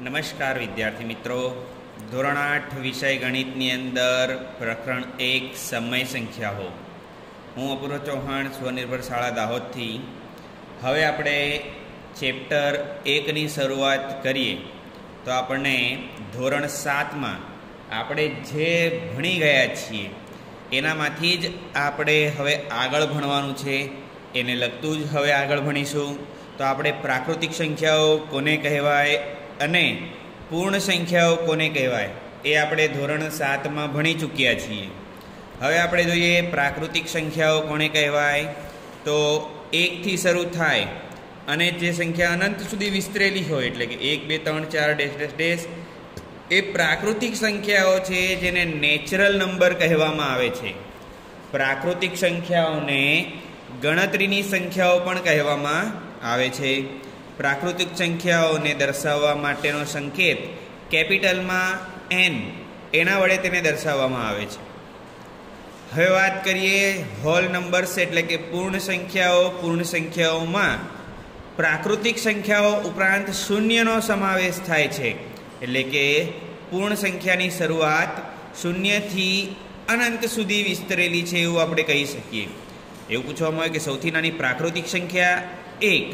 નમસ્કાર વિદ્યાર્થી મિત્રો, ધોરણ 8 વિષય ગણિતની અંદર પ્રકરણ 1 સમય સંખ્યાઓ. હું અપૂર્વ ચૌહાણ, સ્વનિર્ભર શાળા દાહોદથી. હવે આપણે ચેપ્ટર 1ની શરૂઆત કરીએ તો આપણને ધોરણ 7માં આપણે જે ભણી ગયા છીએ એનામાંથી જ આપણે હવે આગળ ભણવાનું છે. એને લગતું જ હવે આગળ ભણીશું. તો આપણે પ્રાકૃતિક સંખ્યાઓ કોને કહેવાય અને પૂર્ણ સંખ્યાઓ કોને કહેવાય એ આપણે ધોરણ 7માં ભણી ચૂક્યા છીએ. હવે આપણે જોઈએ પ્રાકૃતિક સંખ્યાઓ કોને કહેવાય. તો 1થી શરૂ થાય અને જે સંખ્યા અનંત સુધી વિસ્તરેલી હોય, એટલે કે 1 2 3 4 ડેશ ડેશ ડેશ, એ પ્રાકૃતિક સંખ્યાઓ છે, જેને નેચરલ નંબર કહેવામાં આવે છે. પ્રાકૃતિક સંખ્યાઓને ગણતરીની સંખ્યાઓ પણ કહેવામાં આવે છે. પ્રાકૃતિક સંખ્યાઓને દર્શાવવા માટેનો સંકેત કેપિટલમાં n, એના વડે તેને દર્શાવવામાં આવે છે. હવે વાત કરીએ હોલ નંબર્સ, એટલે કે પૂર્ણ સંખ્યાઓ. પૂર્ણ સંખ્યાઓમાં પ્રાકૃતિક સંખ્યાઓ ઉપરાંત શૂન્યનો સમાવેશ થાય છે. એટલે કે પૂર્ણ સંખ્યાની શરૂઆત શૂન્યથી અનંત સુધી વિસ્તરેલી છે એવું આપણે કહી શકીએ. એવું પૂછવામાં આવે કે સૌથી નાની પ્રાકૃતિક સંખ્યા 1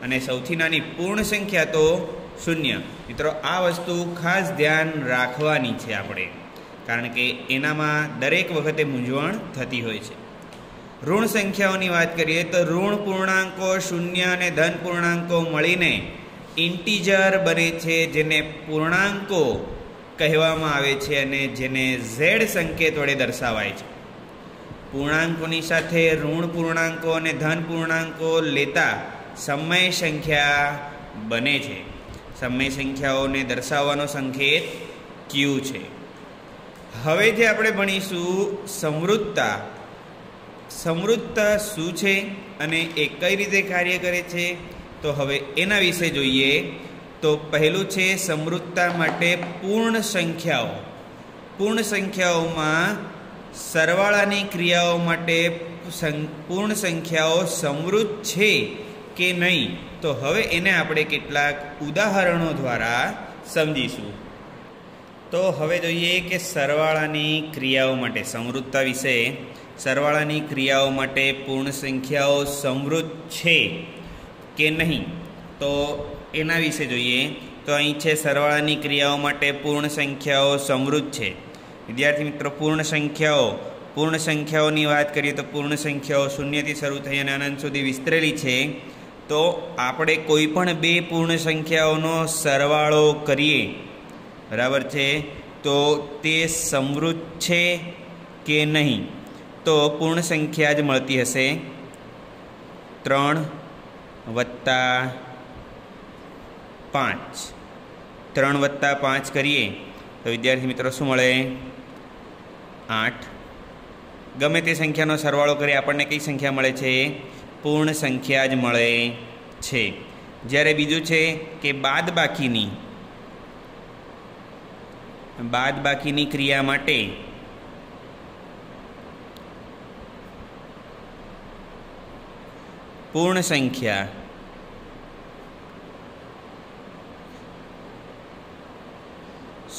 અને સૌથી નાની પૂર્ણ સંખ્યા તો 0. મિત્રો, આ વસ્તુ ખાસ ધ્યાન રાખવાની છે આપણે, કારણ કે એનામાં દરેક વખતે મૂંઝવણ થતી હોય છે. ઋણ સંખ્યાઓની વાત કરીએ તો ઋણ પૂર્ણાંકો, શૂન્ય અને ધન પૂર્ણાંકો મળીને ઇન્ટીજર બને છે, જેને પૂર્ણાંકો કહેવામાં આવે છે અને જેને ઝેડ સંકેત વડે દર્શાવાય છે. પૂર્ણાંકોની સાથે ઋણ પૂર્ણાંકો અને ધન પૂર્ણાંકો લેતા સમય સંખ્યા બને છે. સમય સંખ્યાઓને દર્શાવવાનો સંકેત ક્યુ છે. હવે જે આપણે ભણીશું સમૃદ્ધતા. સમૃદ્ધતા શું છે અને એ કઈ રીતે કાર્ય કરે છે, તો હવે એના વિશે જોઈએ. તો પહેલું છે સમૃદ્ધતા માટે પૂર્ણ સંખ્યાઓ. પૂર્ણ સંખ્યાઓમાં સરવાળાની ક્રિયાઓ માટે પૂર્ણ સંખ્યાઓ સમૃદ્ધ છે કે નહીં, તો હવે એને આપણે કેટલાક ઉદાહરણો દ્વારા સમજીશું. તો હવે જોઈએ કે સરવાળાની ક્રિયાઓ માટે સમૃદ્ધતા વિશે. સરવાળાની ક્રિયાઓ માટે પૂર્ણ સંખ્યાઓ સમૃદ્ધ છે કે નહીં, તો એના વિશે જોઈએ. તો અહીં છે સરવાળાની ક્રિયાઓ માટે પૂર્ણ સંખ્યાઓ સમૃદ્ધ છે. વિદ્યાર્થી મિત્રો, પૂર્ણ સંખ્યાઓની વાત કરીએ તો પૂર્ણ સંખ્યાઓ શૂન્યથી શરૂ થઈ અને અનંત સુધી વિસ્તરેલી છે. તો આપણે કોઈ પણ બે પૂર્ણ સંખ્યાઓનો સરવાળો કરીએ, બરાબર છે, તો તે સમૃદ્ધ છે કે નહીં, તો પૂર્ણ સંખ્યા જ મળતી હશે. 3 + 5, 3 + 5 કરીએ તો વિદ્યાર્થી મિત્રો શું મળે? 8. ગમે તે સંખ્યાનો સરવાળો કરીએ આપણને કઈ સંખ્યા મળે છે? પૂર્ણ સંખ્યા જ મળે છે. જ્યારે બીજું છે કે બાદબાકીની ક્રિયા માટે પૂર્ણ સંખ્યા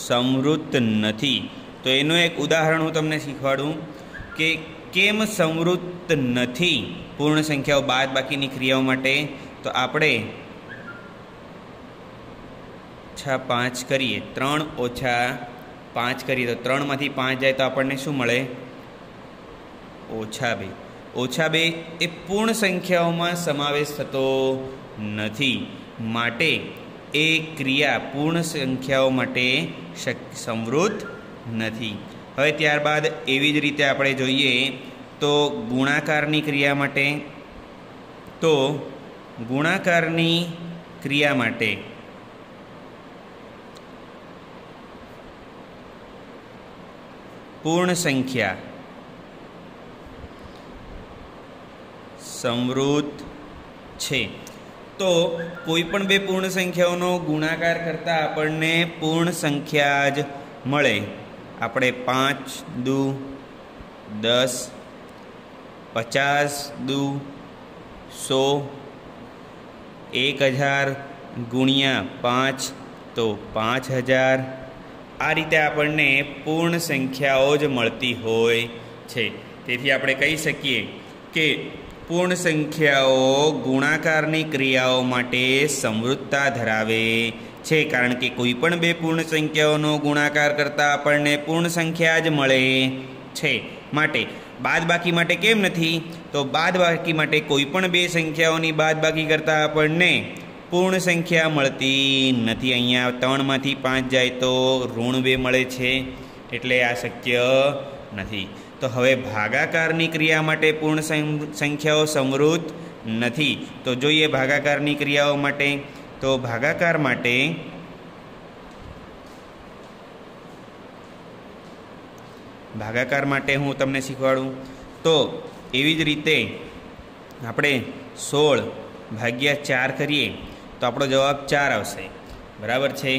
સમૃદ્ધ નથી. તો એનું એક ઉદાહરણ હું તમને શીખવાડું કે કેમ સમૃદ્ધ નથી પૂર્ણ સંખ્યાઓ બાદબાકીની ક્રિયાઓ માટે. તો આપણે -5 કરીએ, 3 - 5 કરીએ તો 3માંથી 5 જાય તો આપણને શું મળે? -2. -2 એ પૂર્ણ સંખ્યાઓમાં સમાવેશ થતો નથી, માટે એ ક્રિયા પૂર્ણ સંખ્યાઓ માટે સમૃદ્ધ નથી. હવે ત્યારબાદ એવી જ રીતે આપણે જોઈએ તો ગુણાકારની ક્રિયા માટે. તો ગુણાકારની ક્રિયા માટે પૂર્ણ સંખ્યા સમૃદ્ધ છે. તો કોઈ પણ બે પૂર્ણ સંખ્યાઓનો ગુણાકાર કરતાં આપણને પૂર્ણ સંખ્યા જ મળે. આપણે 5 × 2 = 10, 50 × 2 = 100, 1000 × 5 તો 5000। આ રીતે આપણને પૂર્ણ સંખ્યાઓ જ મળતી હોય છે। તેથી આપણે કહી શકીએ કે પૂર્ણ સંખ્યાઓ ગુણાકારની ક્રિયાઓ માટે સમૃદ્ધતા ધરાવે છે, કારણ કે કોઈ પણ બે પૂર્ણ સંખ્યાઓનો ગુણાકાર કરતાં આપણને પૂર્ણ સંખ્યા જ મળે છે। માટે બાદબાકી માટે કેમ નથી? તો બાદબાકી માટે કોઈ પણ બે સંખ્યાઓની બાદબાકી કરતાં આપણને પૂર્ણ સંખ્યા મળતી નથી। અહીંયા 3માંથી 5 જાય તો -2 મળે છે, એટલે આ શક્ય નથી। તો હવે ભાગાકારની ક્રિયા માટે પૂર્ણ સંખ્યાઓ સમૃદ્ધ નથી। તો જોઈએ ભાગાકારની ક્રિયાઓ માટે। તો ભાગાકાર માટે હું તમને શીખવાડું। તો એવી જ રીતે આપણે 16/4 કરીએ તો આપણો જવાબ 4 આવશે, બરાબર છે।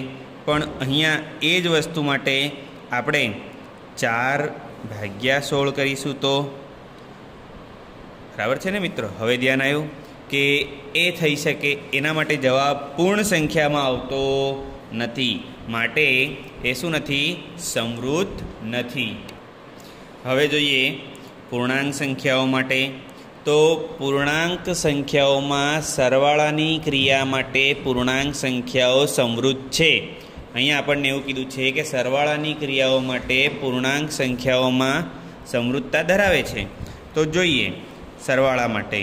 પણ અહીંયા એ જ વસ્તુ માટે આપણે 4/16 કરીશું તો બરાબર છે ને મિત્રો? હવે ધ્યાન આવ્યું કે એ થઈ શકે એના માટે જવાબ પૂર્ણ સંખ્યામાં આવતો નથી, માટે એ શું નથી? સમૃદ્ધ નથી। હવે જોઈએ પૂર્ણાંક સંખ્યાઓ માટે। તો પૂર્ણાંક સંખ્યાઓમાં સરવાળાની ક્રિયા માટે પૂર્ણાંક સંખ્યાઓ સમૃદ્ધ છે। અહીંયા આપણને એવું કીધું છે કે સરવાળાની ક્રિયાઓ માટે પૂર્ણાંક સંખ્યાઓમાં સમૃદ્ધતા ધરાવે છે। તો જોઈએ સરવાળા માટે।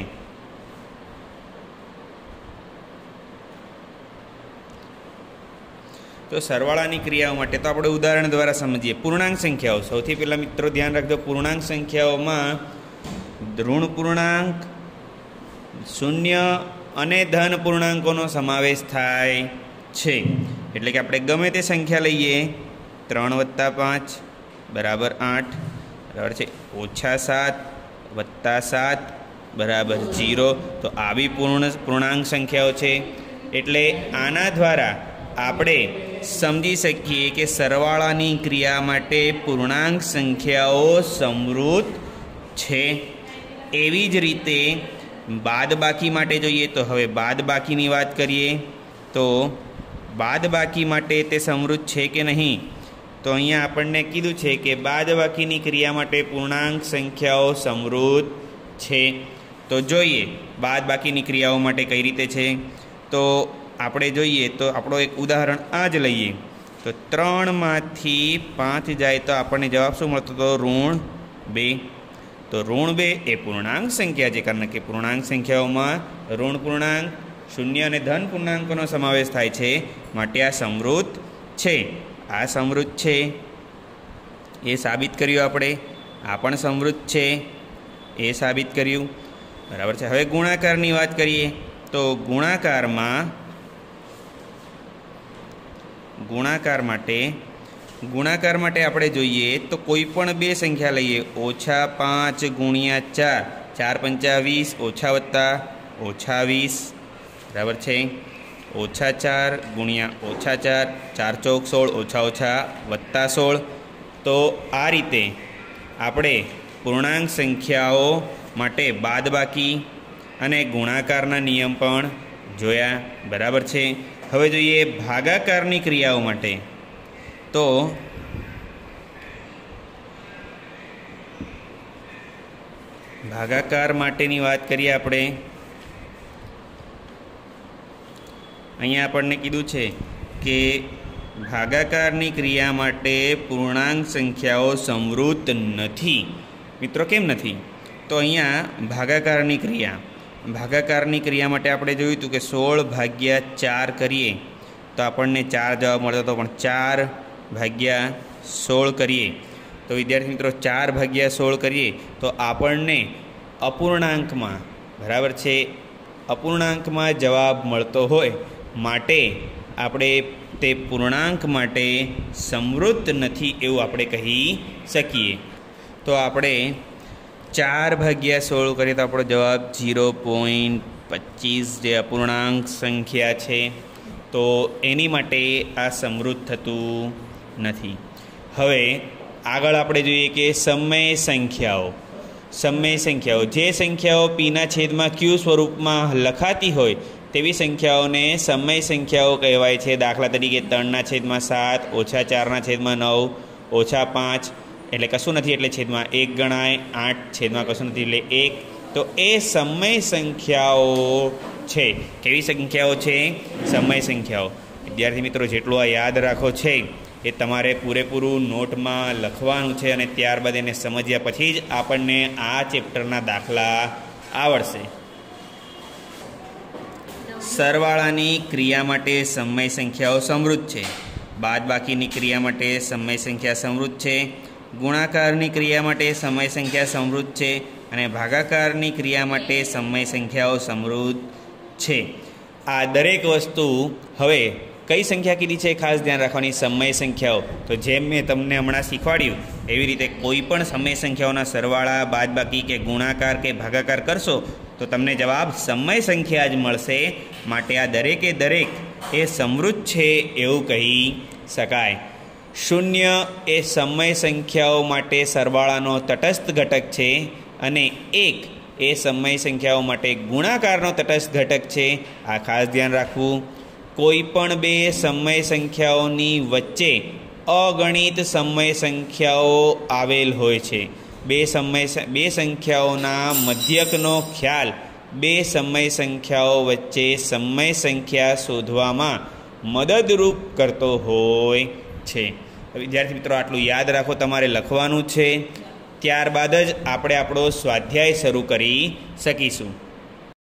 તો સરવાળાની ક્રિયાઓ માટે તો આપણે ઉદાહરણ દ્વારા સમજીએ। પૂર્ણાંક સંખ્યાઓ, સૌથી પહેલાં મિત્રો ધ્યાન રાખજો, પૂર્ણાંક સંખ્યાઓમાં ઋણ પૂર્ણાંક, શૂન્ય અને ધન પૂર્ણાંકોનો સમાવેશ થાય છે। એટલે કે આપણે ગમે તે સંખ્યા લઈએ, 3 + 5 = 8, બરાબર છે, -7 + 7 = 0। તો આવી પૂર્ણાંક સંખ્યાઓ છે। એટલે આના દ્વારા આપણે સમજી શકીએ કે સરવાળાની ક્રિયા માટે પૂર્ણાંક સંખ્યાઓ સમૃદ્ધ છે। એવી જ રીતે બાદબાકી માટે જોઈએ। તો હવે બાદબાકીની વાત કરીએ તો બાદબાકી માટે તે સમૃદ્ધ છે કે નહીં? તો અહીંયા આપણને કીધું છે કે બાદબાકીની ક્રિયા માટે પૂર્ણાંક સંખ્યાઓ સમૃદ્ધ છે। તો જોઈએ બાદબાકીની ક્રિયાઓ માટે કઈ રીતે છે। તો આપણે જોઈએ તો આપણો એક ઉદાહરણ આ જ લઈએ। તો 3માંથી 5 જાય તો આપણને જવાબ શું મળતો હતો? -2। તો -2 એ પૂર્ણાંક સંખ્યા છે, કારણ કે પૂર્ણાંક સંખ્યાઓમાં ઋણ પૂર્ણાંક, શૂન્ય અને ધન પૂર્ણાંકોનો સમાવેશ થાય છે, માટે આ સમૃદ્ધ છે। આ સમૃદ્ધ છે એ સાબિત કર્યું આપણે। આ પણ સમૃદ્ધ છે એ સાબિત કર્યું, બરાબર છે। હવે ગુણાકારની વાત કરીએ। તો ગુણાકાર માટે આપણે જોઈએ તો કોઈ પણ બે સંખ્યા લઈએ, -5 × 4, 4 × 5 = 20, -20, બરાબર છે, -4 × -4, 4 × 4 = 16, તો આ રીતે આપણે પૂર્ણાંક સંખ્યાઓ માટે બાદબાકી અને ગુણાકારના નિયમ પણ જોયા, બરાબર છે। હવે જોઈએ ભાગાકારની ક્રિયાઓ માટે। તો ભાગાકાર માટેની વાત કરીએ આપણે। અહીંયા આપણને કીધું છે કે ભાગાકારની ક્રિયા માટે પૂર્ણાંક સંખ્યાઓ સમૃદ્ધ નથી। મિત્રો કેમ નથી? તો અહીંયા ભાગાકારની ક્રિયા માટે આપણે જોયું હતું કે 16/4 કરીએ તો આપણને 4 જવાબ મળતો હતો, પણ 4/16 કરીએ તો વિદ્યાર્થી મિત્રો 4/16 કરીએ તો આપણને અપૂર્ણાંકમાં, બરાબર છે, અપૂર્ણાંકમાં જવાબ મળતો હોય, માટે આપણે તે પૂર્ણાંક માટે સમૃદ્ધ નથી એવું આપણે કહી શકીએ। તો આપણે 4/16 કરીએ તો આપણો જવાબ 0.25 જે અપૂર્ણાંક સંખ્યા છે, તો એની માટે આ સમૃદ્ધ થતું નથી। હવે આગળ આપણે જોઈએ કે સમય સંખ્યાઓ। જે સંખ્યાઓ p/q સ્વરૂપમાં લખાતી હોય તેવી સંખ્યાઓને સમય સંખ્યાઓ કહેવાય છે. દાખલા તરીકે 3/7 -4/9 -5 એટલે કશું નથી એટલે છેદમાં 1 ગણાય. 8 છેદમાં કશું નથી એટલે 1. તો એ સમય સંખ્યાઓ છે. કેવી સંખ્યાઓ છે? સમય સંખ્યાઓ. વિદ્યાર્થી મિત્રો, જેટલું આ યાદ રાખો છે એ તમારે પૂરેપૂરું નોટમાં લખવાનું છે અને ત્યારબાદ એને સમજ્યા પછી જ આપણને આ ચેપ્ટરના દાખલા આવડશે. સરવાળાની ક્રિયા માટે સમય સંખ્યાઓ સમૃદ્ધ છે. બાદબાકીની ક્રિયા માટે સમય સંખ્યા સમૃદ્ધ છે. ગુણાકારની ક્રિયા માટે સમય સંખ્યા સમૃદ્ધ છે અને ભાગાકારની ક્રિયા માટે સમય સંખ્યાઓ સમૃદ્ધ છે. આ દરેક વસ્તુ હવે કઈ સંખ્યા કીધી છે ખાસ ધ્યાન રાખવાની, સમય સંખ્યાઓ. તો જેમ મેં તમને હમણાં શીખવાડ્યું એવી રીતે કોઈ પણ સમય સંખ્યાઓના સરવાળા, બાદબાકી કે ગુણાકાર કે ભાગાકાર કરશો તો તમને જવાબ સમય સંખ્યા જ મળશે. માટે આ દરેકે દરેક એ સમૃદ્ધ છે એવું કહી શકાય. 0 એ સમય સંખ્યાઓ માટે સરવાળાનો તટસ્થ ઘટક છે અને 1 એ સમય સંખ્યાઓ માટે ગુણાકારનો તટસ્થ ઘટક છે. આ ખાસ ધ્યાન રાખવું. કોઈ પણ બે સમય સંખ્યાઓની વચ્ચે અગણિત સમય સંખ્યાઓ આવેલ હોય છે. બે સંખ્યાઓના મધ્યકનો ખ્યાલ બે સમય સંખ્યાઓ વચ્ચે સમય સંખ્યા શોધવામાં મદદરૂપ કરતો હોય છે. વિદ્યાર્થી મિત્રો, આટલું યાદ રાખો, તમારે લખવાનું છે. ત્યારબાદ જ આપણે આપણો સ્વાધ્યાય શરૂ કરી શકીશું.